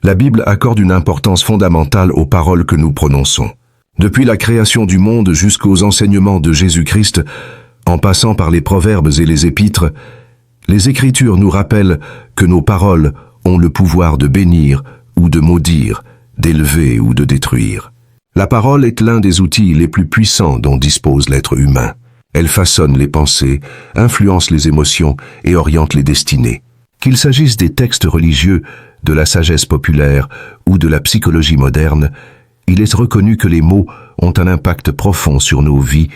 La Bible accorde une importance fondamentale aux paroles que nous prononçons. Depuis la création du monde jusqu'aux enseignements de Jésus-Christ, en passant par les proverbes et les épîtres, les Écritures nous rappellent que nos paroles ont le pouvoir de bénir ou de maudire, d'élever ou de détruire. La parole est l'un des outils les plus puissants dont dispose l'être humain. Elle façonne les pensées, influence les émotions et oriente les destinées. Qu'il s'agisse des textes religieux, de la sagesse populaire ou de la psychologie moderne, il est reconnu que les mots ont un impact profond sur nos vies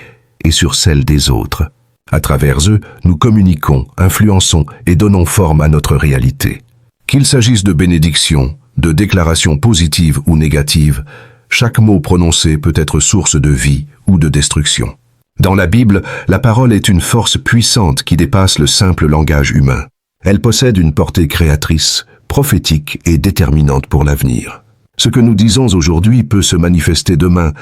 et sur celles des autres. À travers eux, nous communiquons, influençons et donnons forme à notre réalité. Qu'il s'agisse de bénédictions, de déclarations positives ou négatives, chaque mot prononcé peut être source de vie ou de destruction. Dans la Bible, la parole est une force puissante qui dépasse le simple langage humain. Elle possède une portée créatrice, prophétique et déterminante pour l'avenir. Ce que nous disons aujourd'hui peut se manifester demain,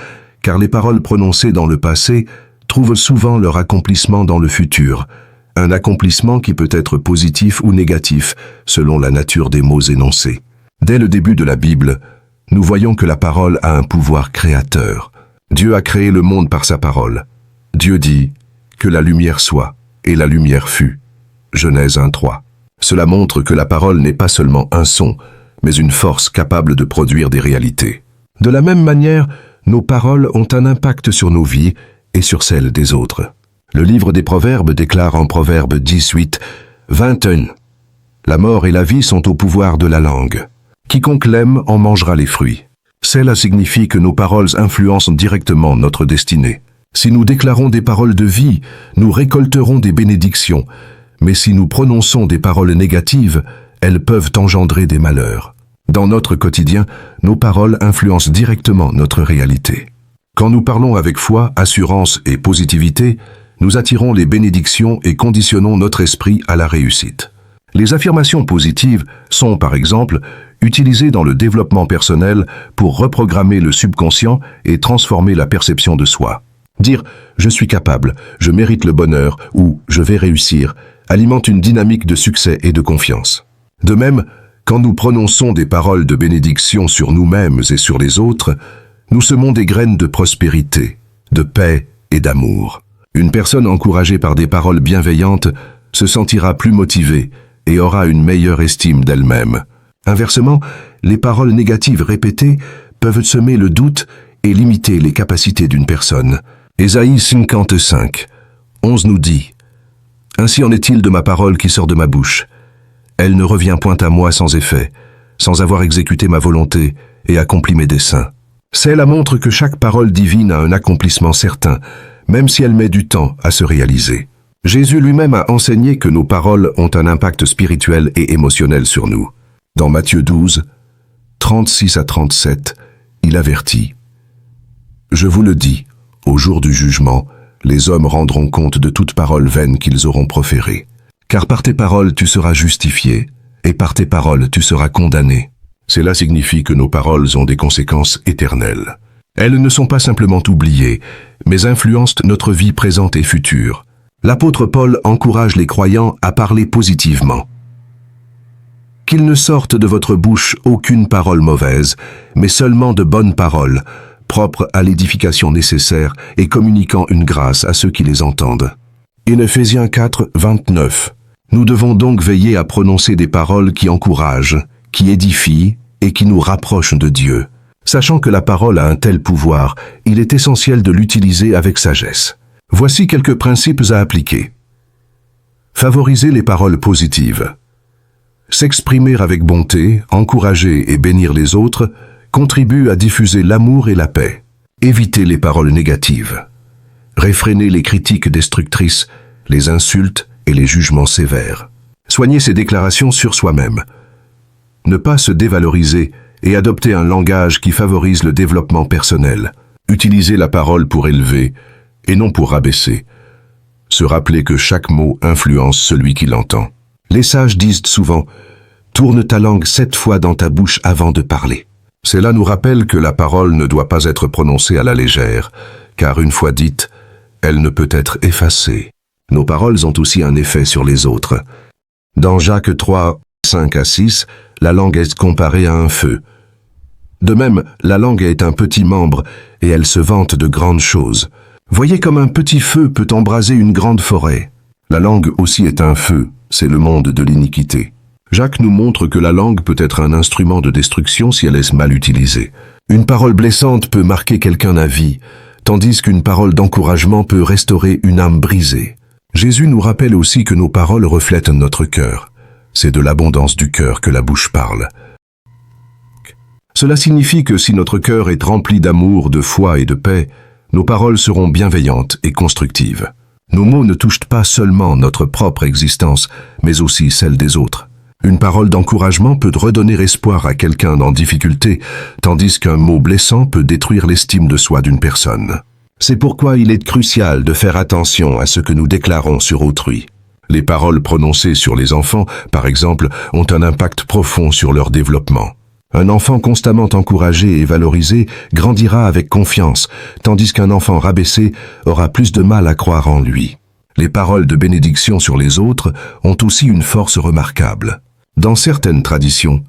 car les paroles prononcées dans le passé trouvent souvent leur accomplissement dans le futur, un accomplissement qui peut être positif ou négatif selon la nature des mots énoncés. Dès le début de la Bible, nous voyons que la parole a un pouvoir créateur. Dieu a créé le monde par sa parole. Dieu dit « que la lumière soit » et la lumière fut. Genèse 1:3. Cela montre que la parole n'est pas seulement un son, mais une force capable de produire des réalités. De la même manière, nos paroles ont un impact sur nos vies et sur celles des autres. Le livre des Proverbes déclare en Proverbe 18:21 « La mort et la vie sont au pouvoir de la langue. Quiconque l'aime en mangera les fruits. » Cela signifie que nos paroles influencent directement notre destinée. Si nous déclarons des paroles de vie, nous récolterons des bénédictions, mais si nous prononçons des paroles négatives, elles peuvent engendrer des malheurs. Dans notre quotidien, nos paroles influencent directement notre réalité. Quand nous parlons avec foi, assurance et positivité, nous attirons les bénédictions et conditionnons notre esprit à la réussite. Les affirmations positives sont, par exemple, utilisées dans le développement personnel pour reprogrammer le subconscient et transformer la perception de soi. Dire « je suis capable, je mérite le bonheur » ou « je vais réussir » alimente une dynamique de succès et de confiance. De même, quand nous prononçons des paroles de bénédiction sur nous-mêmes et sur les autres, nous semons des graines de prospérité, de paix et d'amour. Une personne encouragée par des paroles bienveillantes se sentira plus motivée et aura une meilleure estime d'elle-même. Inversement, les paroles négatives répétées peuvent semer le doute et limiter les capacités d'une personne. Ésaïe 55:11 nous dit « Ainsi en est-il de ma parole qui sort de ma bouche. Elle ne revient point à moi sans effet, sans avoir exécuté ma volonté et accompli mes desseins. » Cela montre que chaque parole divine a un accomplissement certain, même si elle met du temps à se réaliser. Jésus lui-même a enseigné que nos paroles ont un impact spirituel et émotionnel sur nous. Dans Matthieu 12:36-37, il avertit « Je vous le dis, au jour du jugement, les hommes rendront compte de toute parole vaine qu'ils auront proférée. Car par tes paroles tu seras justifié, et par tes paroles tu seras condamné. » Cela signifie que nos paroles ont des conséquences éternelles. Elles ne sont pas simplement oubliées, mais influencent notre vie présente et future. L'apôtre Paul encourage les croyants à parler positivement. « Qu'il ne sorte de votre bouche aucune parole mauvaise, mais seulement de bonnes paroles, propres à l'édification nécessaire et communiquant une grâce à ceux qui les entendent. » In Ephésiens 4:29. Nous devons donc veiller à prononcer des paroles qui encouragent, qui édifient et qui nous rapprochent de Dieu. Sachant que la parole a un tel pouvoir, il est essentiel de l'utiliser avec sagesse. Voici quelques principes à appliquer. Favoriser les paroles positives. S'exprimer avec bonté, encourager et bénir les autres contribue à diffuser l'amour et la paix. Éviter les paroles négatives. Réfréner les critiques destructrices, les insultes et les jugements sévères. Soigner ses déclarations sur soi-même. Ne pas se dévaloriser et adopter un langage qui favorise le développement personnel. Utiliser la parole pour élever et non pour rabaisser. Se rappeler que chaque mot influence celui qui l'entend. Les sages disent souvent « Tourne ta langue 7 fois dans ta bouche avant de parler ». Cela nous rappelle que la parole ne doit pas être prononcée à la légère, car une fois dite, elle ne peut être effacée. Nos paroles ont aussi un effet sur les autres. Dans Jacques 3:5-6, la langue est comparée à un feu. De même, la langue est un petit membre et elle se vante de grandes choses. Voyez comme un petit feu peut embraser une grande forêt. La langue aussi est un feu, c'est le monde de l'iniquité. Jacques nous montre que la langue peut être un instrument de destruction si elle est mal utilisée. Une parole blessante peut marquer quelqu'un à vie, tandis qu'une parole d'encouragement peut restaurer une âme brisée. Jésus nous rappelle aussi que nos paroles reflètent notre cœur. C'est de l'abondance du cœur que la bouche parle. Cela signifie que si notre cœur est rempli d'amour, de foi et de paix, nos paroles seront bienveillantes et constructives. Nos mots ne touchent pas seulement notre propre existence, mais aussi celle des autres. Une parole d'encouragement peut redonner espoir à quelqu'un en difficulté, tandis qu'un mot blessant peut détruire l'estime de soi d'une personne. C'est pourquoi il est crucial de faire attention à ce que nous déclarons sur autrui. Les paroles prononcées sur les enfants, par exemple, ont un impact profond sur leur développement. Un enfant constamment encouragé et valorisé grandira avec confiance, tandis qu'un enfant rabaissé aura plus de mal à croire en lui. Les paroles de bénédiction sur les autres ont aussi une force remarquable. Dans certaines traditions,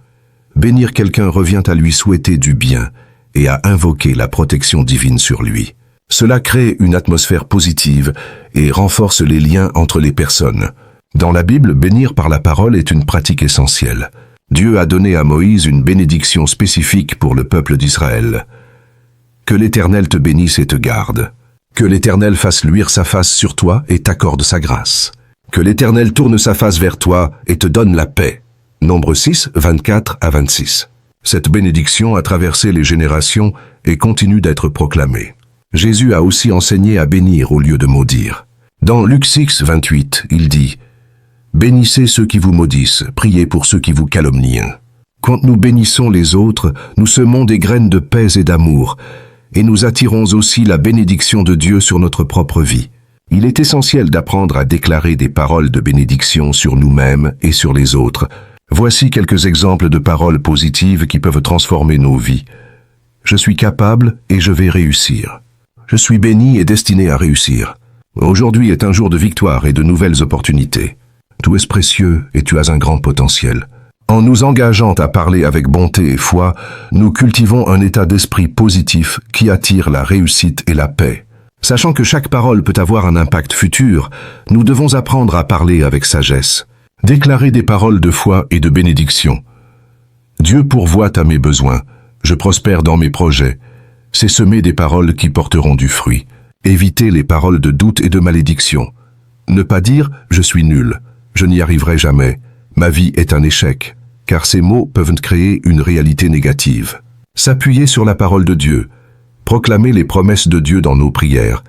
bénir quelqu'un revient à lui souhaiter du bien et à invoquer la protection divine sur lui. Cela crée une atmosphère positive et renforce les liens entre les personnes. Dans la Bible, bénir par la parole est une pratique essentielle. Dieu a donné à Moïse une bénédiction spécifique pour le peuple d'Israël. Que l'Éternel te bénisse et te garde. Que l'Éternel fasse luire sa face sur toi et t'accorde sa grâce. Que l'Éternel tourne sa face vers toi et te donne la paix. Nombre 6, 24 à 26. Cette bénédiction a traversé les générations et continue d'être proclamée. Jésus a aussi enseigné à bénir au lieu de maudire. Dans Luc 6, 28, il dit « Bénissez ceux qui vous maudissent, priez pour ceux qui vous calomnient. » Quand nous bénissons les autres, nous semons des graines de paix et d'amour, et nous attirons aussi la bénédiction de Dieu sur notre propre vie. Il est essentiel d'apprendre à déclarer des paroles de bénédiction sur nous-mêmes et sur les autres. Voici quelques exemples de paroles positives qui peuvent transformer nos vies. Je suis capable et je vais réussir. Je suis béni et destiné à réussir. Aujourd'hui est un jour de victoire et de nouvelles opportunités. Tu es précieux et tu as un grand potentiel. En nous engageant à parler avec bonté et foi, nous cultivons un état d'esprit positif qui attire la réussite et la paix. Sachant que chaque parole peut avoir un impact futur, nous devons apprendre à parler avec sagesse. Déclarer des paroles de foi et de bénédiction. Dieu pourvoit à mes besoins. Je prospère dans mes projets. C'est semer des paroles qui porteront du fruit. Éviter les paroles de doute et de malédiction. Ne pas dire « je suis nul »,« je n'y arriverai jamais »,« ma vie est un échec », car ces mots peuvent créer une réalité négative. S'appuyer sur la parole de Dieu. Proclamer les promesses de Dieu dans nos prières,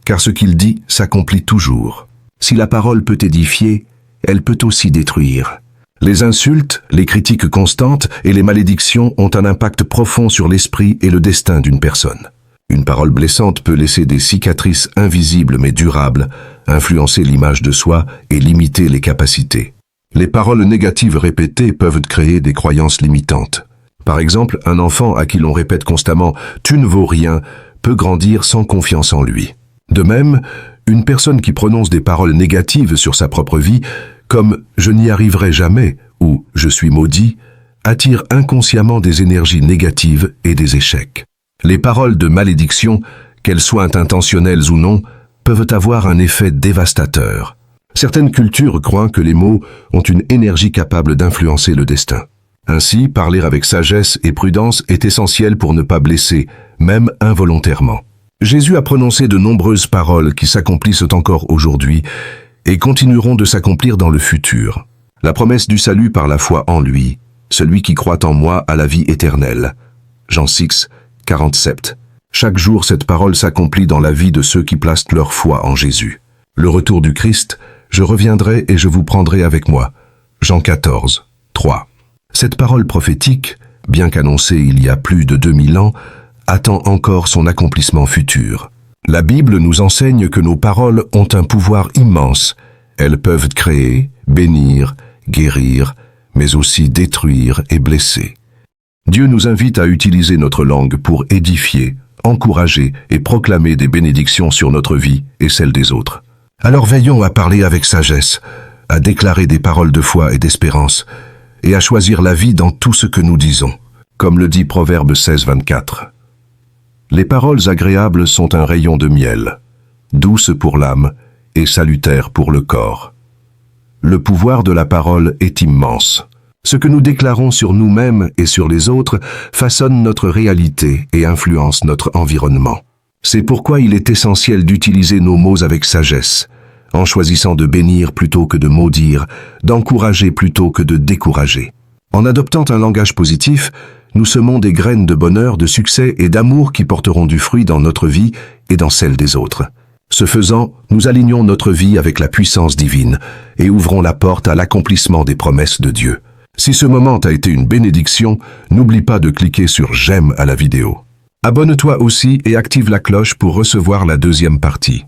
car ce qu'il dit s'accomplit toujours. Si la parole peut édifier, elle peut aussi détruire. Les insultes, les critiques constantes et les malédictions ont un impact profond sur l'esprit et le destin d'une personne. Une parole blessante peut laisser des cicatrices invisibles mais durables, influencer l'image de soi et limiter les capacités. Les paroles négatives répétées peuvent créer des croyances limitantes. Par exemple, un enfant à qui l'on répète constamment « tu ne vaux rien » peut grandir sans confiance en lui. De même, une personne qui prononce des paroles négatives sur sa propre vie, comme « je n'y arriverai jamais » ou « je suis maudit », attire inconsciemment des énergies négatives et des échecs. Les paroles de malédiction, qu'elles soient intentionnelles ou non, peuvent avoir un effet dévastateur. Certaines cultures croient que les mots ont une énergie capable d'influencer le destin. Ainsi, parler avec sagesse et prudence est essentiel pour ne pas blesser, même involontairement. Jésus a prononcé de nombreuses paroles qui s'accomplissent encore aujourd'hui et continueront de s'accomplir dans le futur. La promesse du salut par la foi en lui, celui qui croit en moi a la vie éternelle. Jean 6, 47. Chaque jour, cette parole s'accomplit dans la vie de ceux qui placent leur foi en Jésus. Le retour du Christ, je reviendrai et je vous prendrai avec moi. Jean 14, 3. Cette parole prophétique, bien qu'annoncée il y a plus de 2000 ans, attend encore son accomplissement futur. La Bible nous enseigne que nos paroles ont un pouvoir immense. Elles peuvent créer, bénir, guérir, mais aussi détruire et blesser. Dieu nous invite à utiliser notre langue pour édifier, encourager et proclamer des bénédictions sur notre vie et celle des autres. Alors veillons à parler avec sagesse, à déclarer des paroles de foi et d'espérance, et à choisir la vie dans tout ce que nous disons. Comme le dit Proverbe 16, 24. Les paroles agréables sont un rayon de miel, douces pour l'âme et salutaires pour le corps. Le pouvoir de la parole est immense. Ce que nous déclarons sur nous-mêmes et sur les autres façonne notre réalité et influence notre environnement. C'est pourquoi il est essentiel d'utiliser nos mots avec sagesse, en choisissant de bénir plutôt que de maudire, d'encourager plutôt que de décourager. En adoptant un langage positif, nous semons des graines de bonheur, de succès et d'amour qui porteront du fruit dans notre vie et dans celle des autres. Ce faisant, nous alignons notre vie avec la puissance divine et ouvrons la porte à l'accomplissement des promesses de Dieu. Si ce moment t'a été une bénédiction, n'oublie pas de cliquer sur « J'aime » à la vidéo. Abonne-toi aussi et active la cloche pour recevoir la deuxième partie.